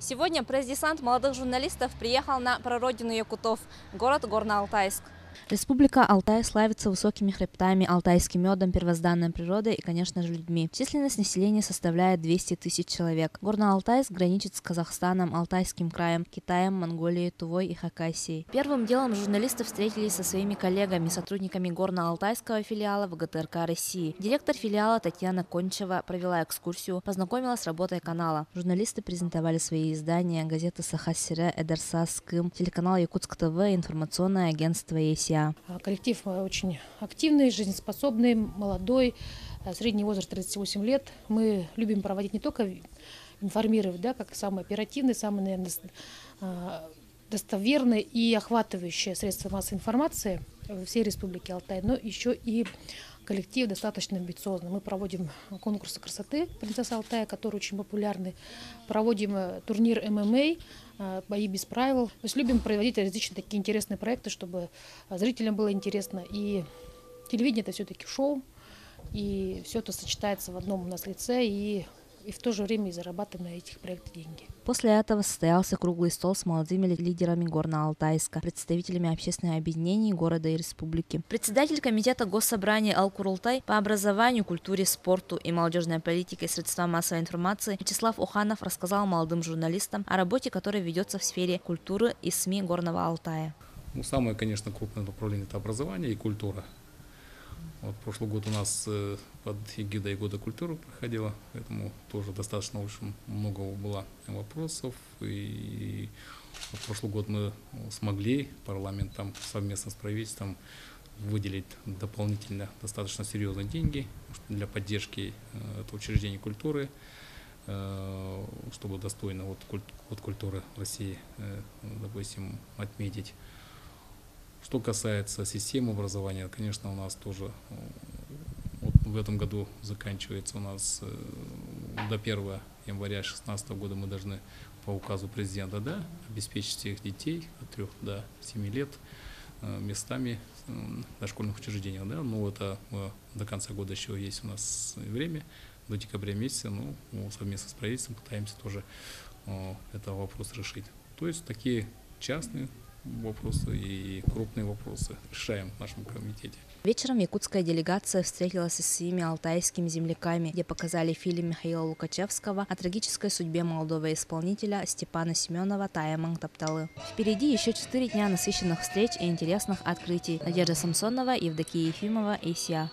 Сегодня пресс-десант молодых журналистов приехал на прародину якутов – город Горно-Алтайск. Республика Алтай славится высокими хребтами, алтайским медом, первозданной природой и, конечно же, людьми. Численность населения составляет 200 тысяч человек. Горно-Алтайск граничит с Казахстаном, Алтайским краем, Китаем, Монголией, Тувой и Хакасией. Первым делом журналисты встретились со своими коллегами, сотрудниками Горно-Алтайского филиала ВГТРК России. Директор филиала Татьяна Кончева провела экскурсию, познакомила с работой канала. Журналисты презентовали свои издания: газеты «Саха-Сире», «Эдерса», «Скым», телеканал «Якутск ТВ», информационное агентство «ЕСИА». Коллектив очень активный, жизнеспособный, молодой, средний возраст 38 лет. Мы любим проводить не только информировать, да, как самые оперативные, самые, наверное, достоверные и охватывающие средства массовой информации всей Республики Алтай, но еще и коллектив достаточно амбициозный. Мы проводим конкурсы красоты «Принцесса Алтая», который очень популярный. Проводим турнир ММА, бои без правил. То есть любим проводить различные такие интересные проекты, чтобы зрителям было интересно. И телевидение – это все-таки шоу, и все это сочетается в одном у нас лице, и в то же время и зарабатываем на этих проектах деньги. После этого состоялся круглый стол с молодыми лидерами Горно-Алтайска, представителями общественных объединений города и республики. Председатель комитета Госсобрания Ал-Курултай по образованию, культуре, спорту и молодежной политике и средствам массовой информации Вячеслав Уханов рассказал молодым журналистам о работе, которая ведется в сфере культуры и СМИ Горного Алтая. Самое, конечно, крупное направление – это образование и культура. Вот прошлый год у нас под эгидой Года культуры проходило, поэтому тоже достаточно очень много было вопросов. И прошлый год мы смогли парламентом совместно с правительством выделить дополнительно достаточно серьезные деньги для поддержки этого учреждения культуры, чтобы достойно от культуры России, допустим, отметить. Что касается системы образования, конечно, у нас тоже в этом году заканчивается у нас до 1 января 2016 года мы должны по указу президента обеспечить всех детей от 3 до 7 лет местами в дошкольных учреждениях. Но это до конца года еще есть у нас время, до декабря месяца, совместно с правительством пытаемся тоже этот вопрос решить. То есть такие частные вопросы и крупные вопросы решаем в нашем комитете. Вечером якутская делегация встретилась со своими алтайскими земляками, где показали фильм Михаила Лукачевского о трагической судьбе молодого исполнителя Степана Семенова «Тая Мангтапталы». Впереди еще 4 дня насыщенных встреч и интересных открытий. Надежда Самсонова, Евдокия Ефимова, ЕСИА.